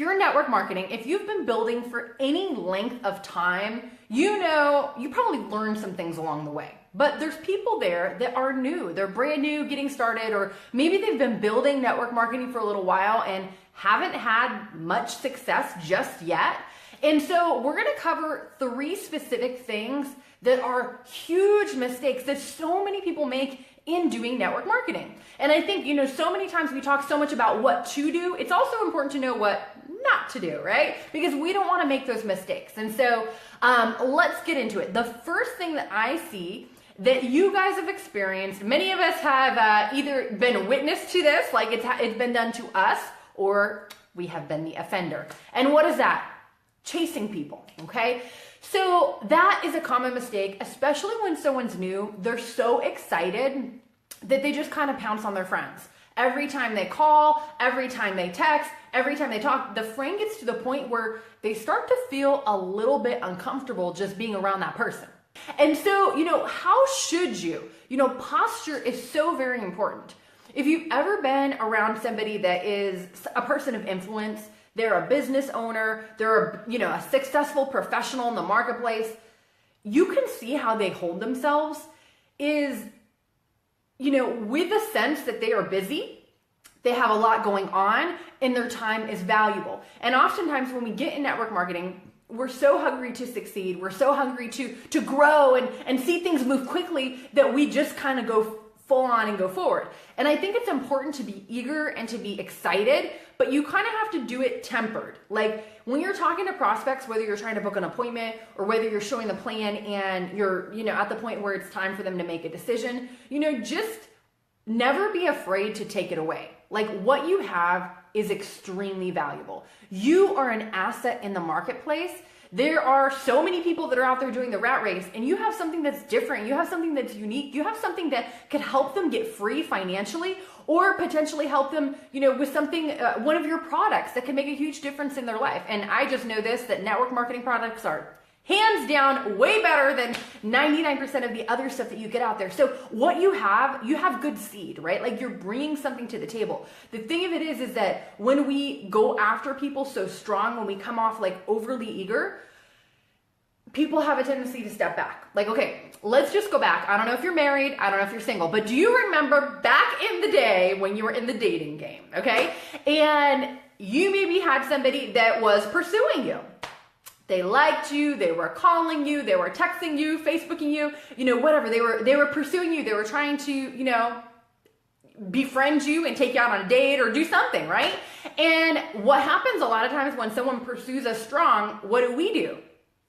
you're in network marketing, if you've been building for any length of time, you know, you probably learned some things along the way. But there's people there that are new, they're brand new, getting started, or maybe they've been building network marketing for a little while and haven't had much success just yet. And so we're gonna cover 3 specific things that are huge mistakes that so many people make in doing network marketing. And I think, you know, so many times we talk so much about what to do. It's also important to know what not to do, right? Because we don't want to make those mistakes. And so let's get into it. The first thing that I see that you guys have experienced, many of us have either been witness to this, like it's been done to us, or we have been the offender. And what is that? Chasing people, okay? So that is a common mistake, especially when someone's new. They're so excited that they just kind of pounce on their friends. Every time they call, every time they text, every time they talk, the friend gets to the point where they start to feel a little bit uncomfortable just being around that person. And so, you know, how should you? You know, posture is so very important. If you've ever been around somebody that is a person of influence, they're a business owner, they're a successful professional in the marketplace, you can see how they hold themselves is, you know, with a sense that they are busy, they have a lot going on, and their time is valuable. And oftentimes when we get in network marketing, we're so hungry to succeed, we're so hungry to grow and see things move quickly that we just kind of go full on and go forward. And I think it's important to be eager and to be excited, but you kind of have to do it tempered. Like when you're talking to prospects, whether you're trying to book an appointment or whether you're showing the plan and you're, you know, at the point where it's time for them to make a decision, you know, just never be afraid to take it away. Like what you have is extremely valuable. You are an asset in the marketplace. There are so many people that are out there doing the rat race, and you have something that's different. You have something that's unique. You have something that could help them get free financially, or potentially help them, you know, with something, one of your products that can make a huge difference in their life. And I just know this, that network marketing products are hands down way better than 99% of the other stuff that you get out there. So what you have good seed, right? Like you're bringing something to the table. The thing of it is that when we go after people so strong, when we come off like overly eager, people have a tendency to step back. Like, okay, let's just go back. I don't know if you're married. I don't know if you're single, but do you remember back in the day when you were in the dating game, okay? And you maybe had somebody that was pursuing you. They liked you, they were calling you, they were texting you, Facebooking you, you know, whatever. They were pursuing you. They were trying to, you know, befriend you and take you out on a date or do something, right? And what happens a lot of times when someone pursues us strong, what do?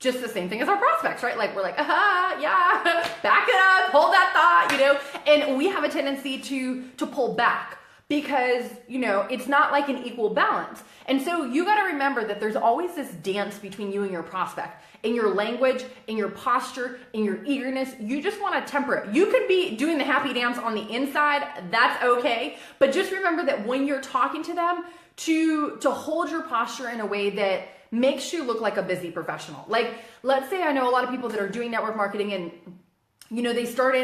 Just the same thing as our prospects, right? Like we're like, yeah, back it up, hold that thought, you know? And we have a tendency to pull back because, you know, it's not like an equal balance. And so you got to remember that there's always this dance between you and your prospect, in your language, in your posture, in your eagerness. You just want to temper it. You could be doing the happy dance on the inside. That's okay. But just remember that when you're talking to them, to hold your posture in a way that makes you look like a busy professional. Like, let's say I know a lot of people that are doing network marketing and, you know, they start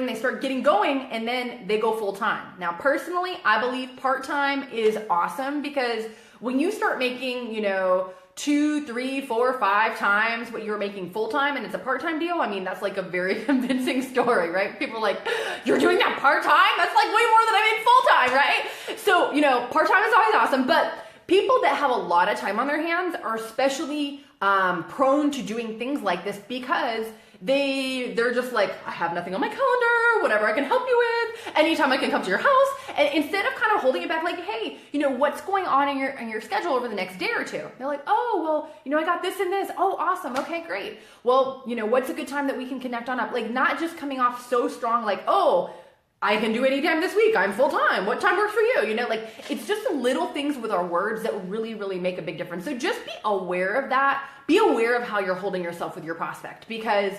getting going and then they go full time. Now, personally, I believe part-time is awesome because when you start making, you know, 2, 3, 4, 5 times what you're making full-time and it's a part-time deal, I mean, that's like a very convincing story, right? People are like, you're doing that part-time? That's like way more than I made full-time, right? So, you know, part-time is always awesome, but people that have a lot of time on their hands are especially prone to doing things like this because they're just like, I have nothing on my calendar, whatever I can help you with, anytime I can come to your house. And instead of kind of holding it back, like, hey, you know, what's going on in your schedule over the next day or two? They're like, oh, well, you know, I got this and this. Oh, awesome. Okay, great. Well, you know, what's a good time that we can connect on up? Like, not just coming off so strong, like, oh, I can do any time this week. I'm full time. What time works for you? You know, like it's just the little things with our words that really, really make a big difference. So just be aware of that. Be aware of how you're holding yourself with your prospect because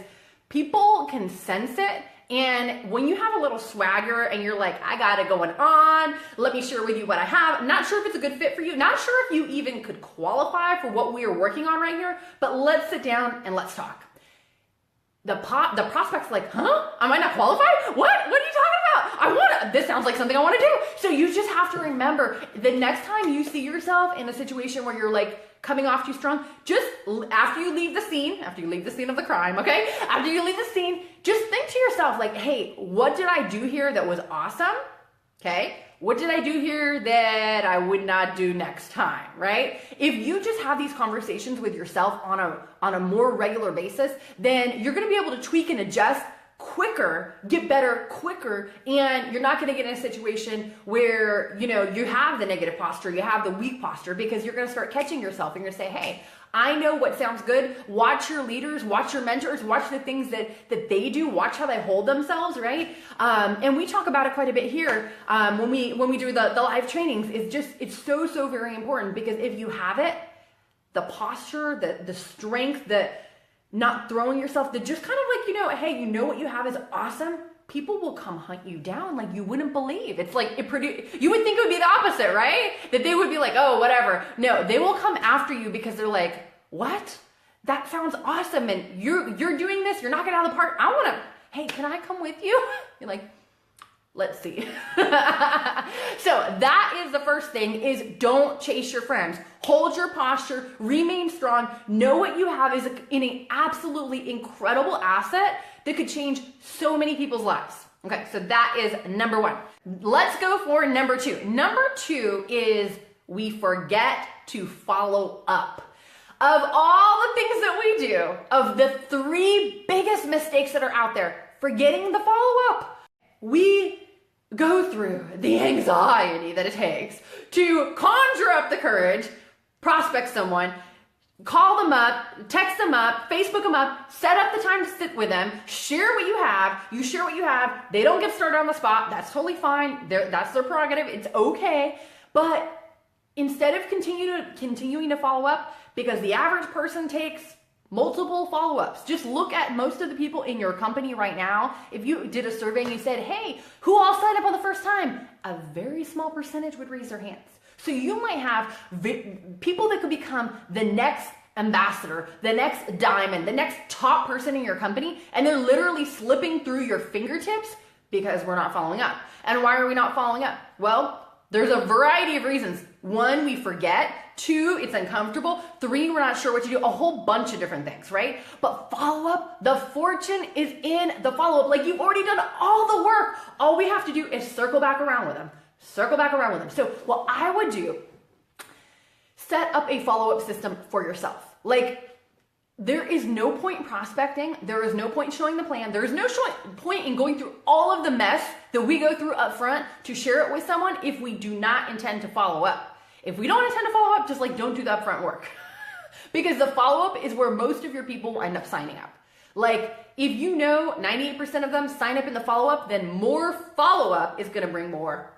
people can sense it. And when you have a little swagger and you're like, I got it going on, let me share with you what I have. I'm not sure if it's a good fit for you. Not sure if you even could qualify for what we are working on right here, but let's sit down and let's talk. The prospect's like, huh? Am I not qualified? What are you talking about? This sounds like something I want to do. So you just have to remember the next time you see yourself in a situation where you're like coming off too strong, just after you leave the scene of the crime, okay? After you leave the scene, just think to yourself like, hey, what did I do here that was awesome? Okay? What did I do here that I would not do next time, right? If you just have these conversations with yourself on a more regular basis, then you're gonna be able to tweak and adjust quicker, get better quicker, and you're not going to get in a situation where, you know, you have the negative posture, you have the weak posture, because you're going to start catching yourself and you're going to say, hey, I know what sounds good. Watch your leaders, watch your mentors, watch the things that they do, watch how they hold themselves, right? And we talk about it quite a bit here when we do the live trainings. It's so very important, because if you have it, the posture, the strength, not throwing yourself, just kind of like, you know, hey, you know what you have is awesome. People will come hunt you down like you wouldn't believe. It's like you would think it would be the opposite, right? That they would be like, oh, whatever. No, they will come after you because they're like, what? That sounds awesome. And you're doing this. You're knocking it out of the park. I want to, hey, can I come with you? You're like, let's see. So that is the first thing, is don't chase your friends. Hold your posture, remain strong, know what you have is an absolutely incredible asset that could change so many people's lives. Okay, so that is number one. Let's go for number two. Number two is we forget to follow up. Of all the things that we do, of the three biggest mistakes that are out there, forgetting the follow-up. We go through the anxiety that it takes to conjure up the courage, prospect someone, call them up, text them up, Facebook them up, set up the time to sit with them, share what you have. You share what you have. They don't get started on the spot. That's totally fine. That's their prerogative. It's okay. But instead of continuing to follow up, because the average person takes multiple follow-ups. Just look at most of the people in your company right now. If you did a survey and you said, hey, who all signed up on the first time? A very small percentage would raise their hands. So you might have people that could become the next ambassador, the next diamond, the next top person in your company, and they're literally slipping through your fingertips because we're not following up. And why are we not following up? Well, there's a variety of reasons. One, we forget. Two, it's uncomfortable. Three, we're not sure what to do. A whole bunch of different things, right? But follow-up, the fortune is in the follow-up. Like, you've already done all the work. All we have to do is circle back around with them. Circle back around with them. So what I would do, set up a follow-up system for yourself. Like, there is no point in prospecting. There is no point in showing the plan. There is no point in going through all of the mess that we go through up front to share it with someone if we do not intend to follow up. If we don't intend to follow up, just like don't do the upfront work. Because the follow-up is where most of your people will end up signing up. Like, if you know 98% of them sign up in the follow-up, then more follow-up is gonna bring more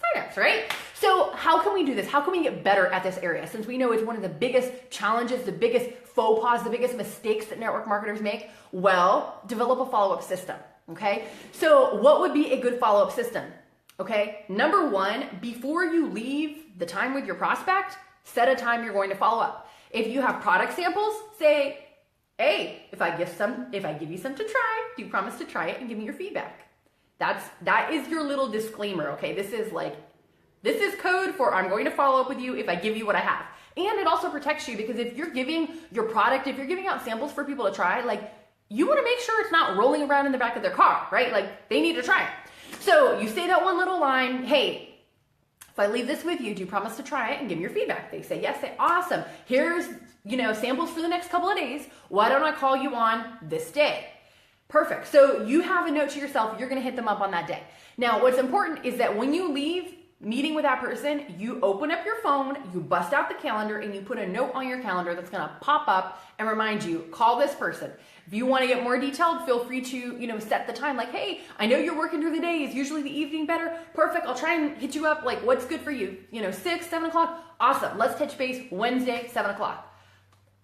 signups, right? So how can we do this? How can we get better at this area? Since we know it's one of the biggest challenges, the biggest faux pas, the biggest mistakes that network marketers make, well, develop a follow-up system, okay? So what would be a good follow-up system? Okay, number one, before you leave the time with your prospect, set a time you're going to follow up. If you have product samples, say, hey, if I give you some to try, do you promise to try it and give me your feedback? That is your little disclaimer, okay? This is code for I'm going to follow up with you if I give you what I have. And it also protects you, because if you're giving your product, if you're giving out samples for people to try, like, you want to make sure it's not rolling around in the back of their car, right? Like, they need to try it. So you say that one little line, hey, if I leave this with you, do you promise to try it and give me your feedback? They say yes, say awesome. Here's, samples for the next couple of days. Why don't I call you on this day? Perfect. So you have a note to yourself, you're going to hit them up on that day. Now, what's important is that when you leave meeting with that person, you open up your phone, you bust out the calendar, and you put a note on your calendar that's going to pop up and remind you, call this person. If you want to get more detailed, feel free to, set the time. Like, hey, I know you're working through the day. Is usually the evening better? Perfect. I'll try and hit you up. Like, what's good for you? 6, 7 o'clock? Awesome. Let's touch base Wednesday, 7 o'clock.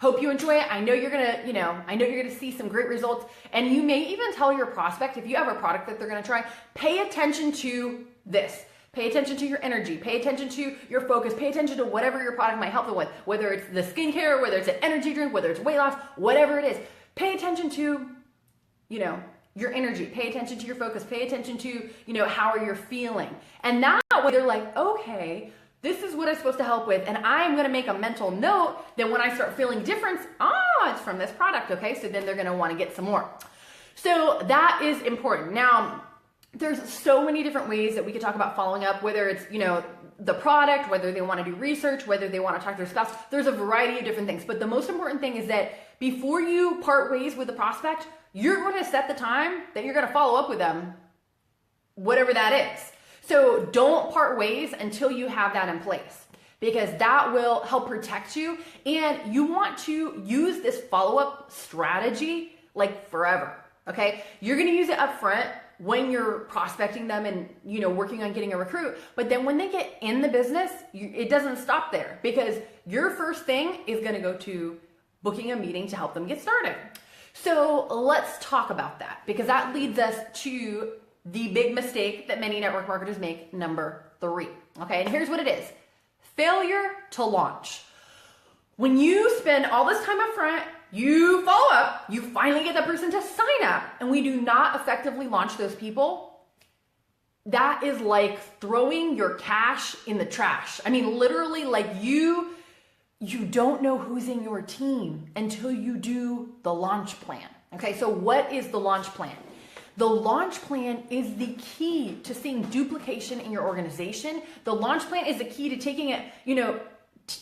Hope you enjoy it. I know you're gonna see some great results. And you may even tell your prospect, if you have a product that they're gonna try, pay attention to this. Pay attention to your energy, pay attention to your focus, pay attention to whatever your product might help them with, whether it's the skincare, whether it's an energy drink, whether it's weight loss, whatever it is. Pay attention to, your energy, pay attention to your focus, pay attention to, how are you feeling. And that way they're like, okay, This is what I'm supposed to help with. And I'm going to make a mental note that when I start feeling difference, it's from this product. Okay. So then they're going to want to get some more. So that is important. Now, there's so many different ways that we could talk about following up, whether it's, the product, whether they want to do research, whether they want to talk to their spouse. There's a variety of different things. But the most important thing is that before you part ways with the prospect, you're going to set the time that you're going to follow up with them, whatever that is. So don't part ways until you have that in place, because that will help protect you. And you want to use this follow-up strategy like forever. Okay. You're going to use it up front when you're prospecting them and, working on getting a recruit. But then when they get in the business, it doesn't stop there, because your first thing is going to go to booking a meeting to help them get started. So let's talk about that, because that leads us to the big mistake that many network marketers make, number 3. Okay. And here's what it is: failure to launch. When you spend all this time up front, you follow up, you finally get that person to sign up, and we do not effectively launch those people, that is like throwing your cash in the trash. I mean, literally, like you don't know who's in your team until you do the launch plan. Okay, so what is the launch plan? The launch plan is the key to seeing duplication in your organization. The launch plan is the key to taking it,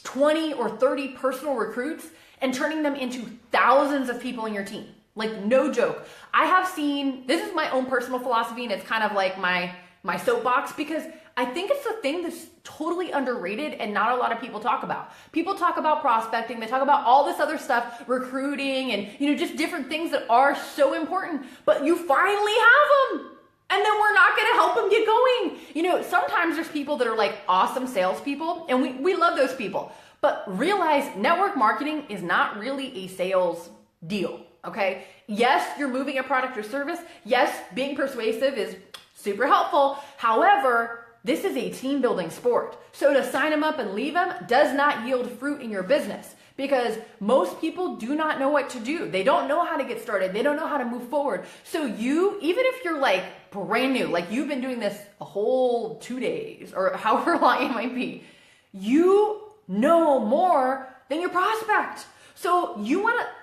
20 or 30 personal recruits and turning them into thousands of people in your team. Like, no joke. I have seen, this is my own personal philosophy, and it's kind of like my soapbox, because I think it's a thing that's totally underrated and not a lot of people talk about. People talk about prospecting, they talk about all this other stuff, recruiting, and just different things that are so important, but you finally have them. And then we're not going to help them get going. Sometimes there's people that are like awesome salespeople, and we love those people. But realize network marketing is not really a sales deal, okay? Yes, you're moving a product or service. Yes, being persuasive is super helpful. However, this is a team building sport. So to sign them up and leave them does not yield fruit in your business, because most people do not know what to do. They don't know how to get started. They don't know how to move forward. So even if you're like brand new, like you've been doing this a whole 2 days or however long it might be, you know more than your prospect. So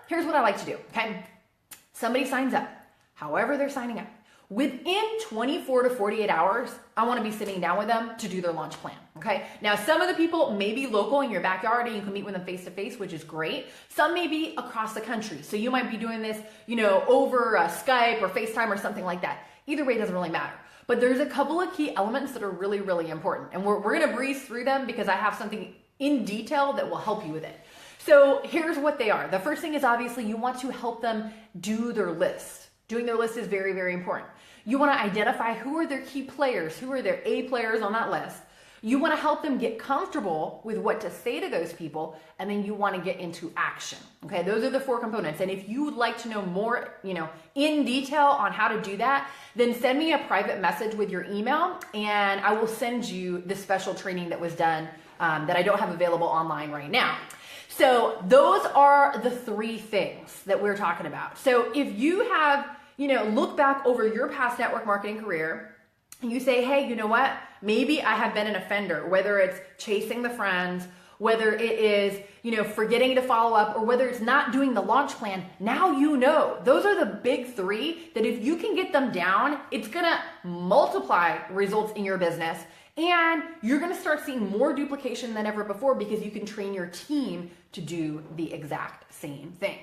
here's what I like to do, okay? Somebody signs up, however they're signing up. Within 24 to 48 hours, I want to be sitting down with them to do their launch plan, okay? Now, some of the people may be local in your backyard and you can meet with them face to face, which is great. Some may be across the country. So you might be doing this, over Skype or FaceTime or something like that. Either way, it doesn't really matter. But there's a couple of key elements that are really, really important. And we're going to breeze through them because I have something in detail that will help you with it. So here's what they are. The first thing is, obviously, you want to help them do their list. Doing their list is very, very important. You want to identify who are their key players, who are their A players on that list. You want to help them get comfortable with what to say to those people, and then you want to get into action. Okay, those are the 4 components. And if you would like to know more, in detail on how to do that, then send me a private message with your email, and I will send you the special training that was done that I don't have available online right now. So those are the 3 things that we're talking about. So if you have, look back over your past network marketing career and you say, hey, you know what? Maybe I have been an offender, whether it's chasing the friends, whether it is, forgetting to follow up, or whether it's not doing the launch plan. Now those are the big 3 that if you can get them down, it's going to multiply results in your business. And you're going to start seeing more duplication than ever before, because you can train your team to do the exact same thing.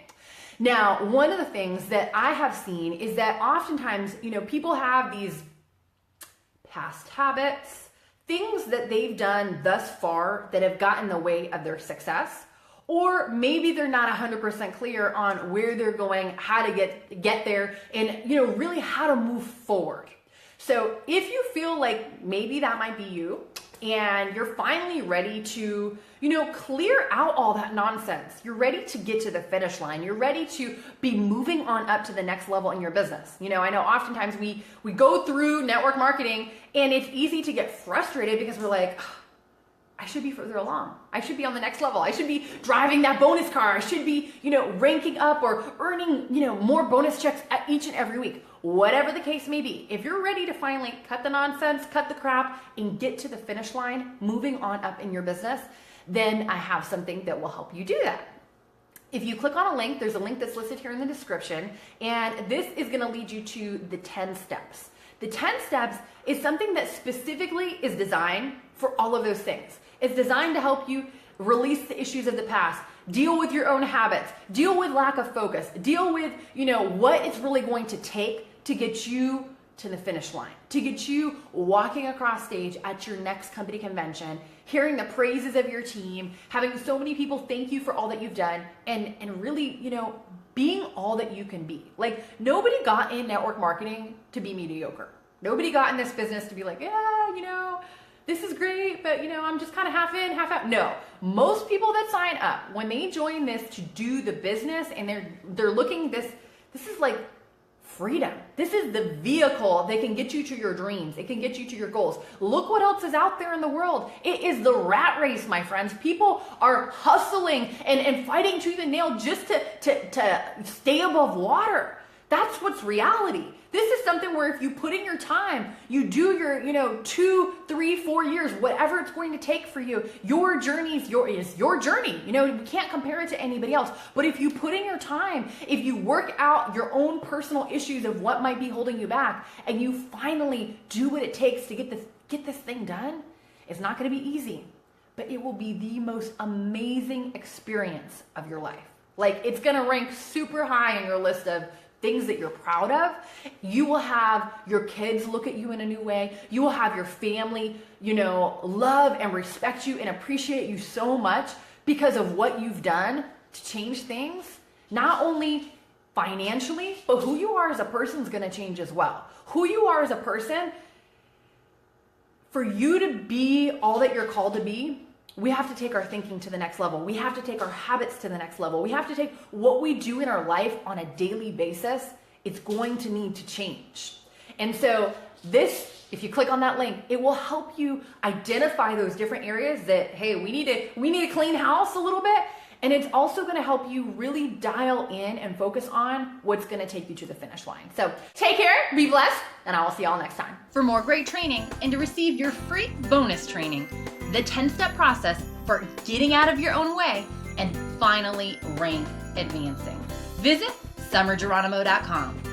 Now, one of the things that I have seen is that oftentimes, people have these past habits, things that they've done thus far that have gotten in the way of their success, or maybe they're not 100% clear on where they're going, how to get there, and really how to move forward. So if you feel like maybe that might be you, and you're finally ready to, clear out all that nonsense, you're ready to get to the finish line, you're ready to be moving on up to the next level in your business. I know oftentimes we go through network marketing and it's easy to get frustrated because we're like, I should be further along. I should be on the next level. I should be driving that bonus car. I should be, ranking up or earning, more bonus checks each and every week. whatever the case may be. If you're ready to finally cut the nonsense, cut the crap, and get to the finish line, moving on up in your business, then I have something that will help you do that. If you click on a link, there's a link that's listed here in the description, and this is gonna lead you to the 10 steps. The 10 steps is something that specifically is designed for all of those things. It's designed to help you release the issues of the past, deal with your own habits, deal with lack of focus, deal with, what it's really going to take to get you to the finish line, to get you walking across stage at your next company convention, hearing the praises of your team, having so many people thank you for all that you've done, and really, being all that you can be. Like, nobody got in network marketing to be mediocre. Nobody got in this business to be like, this is great, but I'm just kind of half in, half out. No, most people that sign up, when they join this to do the business, and they're looking, this is like freedom. This is the vehicle that can get you to your dreams. It can get you to your goals. Look what else is out there in the world. It is the rat race, my friends. People are hustling and fighting tooth and nail just to stay above water. That's what's reality. This is something where if you put in your time, you do your, 2, 3, 4 years, whatever it's going to take for you, your journey is your journey. We can't compare it to anybody else. But if you put in your time, if you work out your own personal issues of what might be holding you back, and you finally do what it takes to get this thing done, it's not going to be easy, but it will be the most amazing experience of your life. Like, it's going to rank super high on your list of things that you're proud of. You will have your kids look at you in a new way. You will have your family, love and respect you and appreciate you so much because of what you've done to change things. Not only financially, but who you are as a person is going to change as well. Who you are as a person, for you to be all that you're called to be, we have to take our thinking to the next level. We have to take our habits to the next level. We have to take what we do in our life on a daily basis. It's going to need to change. And so this, if you click on that link, it will help you identify those different areas that, hey, we need to clean house a little bit. And it's also going to help you really dial in and focus on what's going to take you to the finish line. So take care, be blessed, and I will see y'all next time. For more great training and to receive your free bonus training, the 10-step process for getting out of your own way and finally rank advancing, visit summergeronimo.com.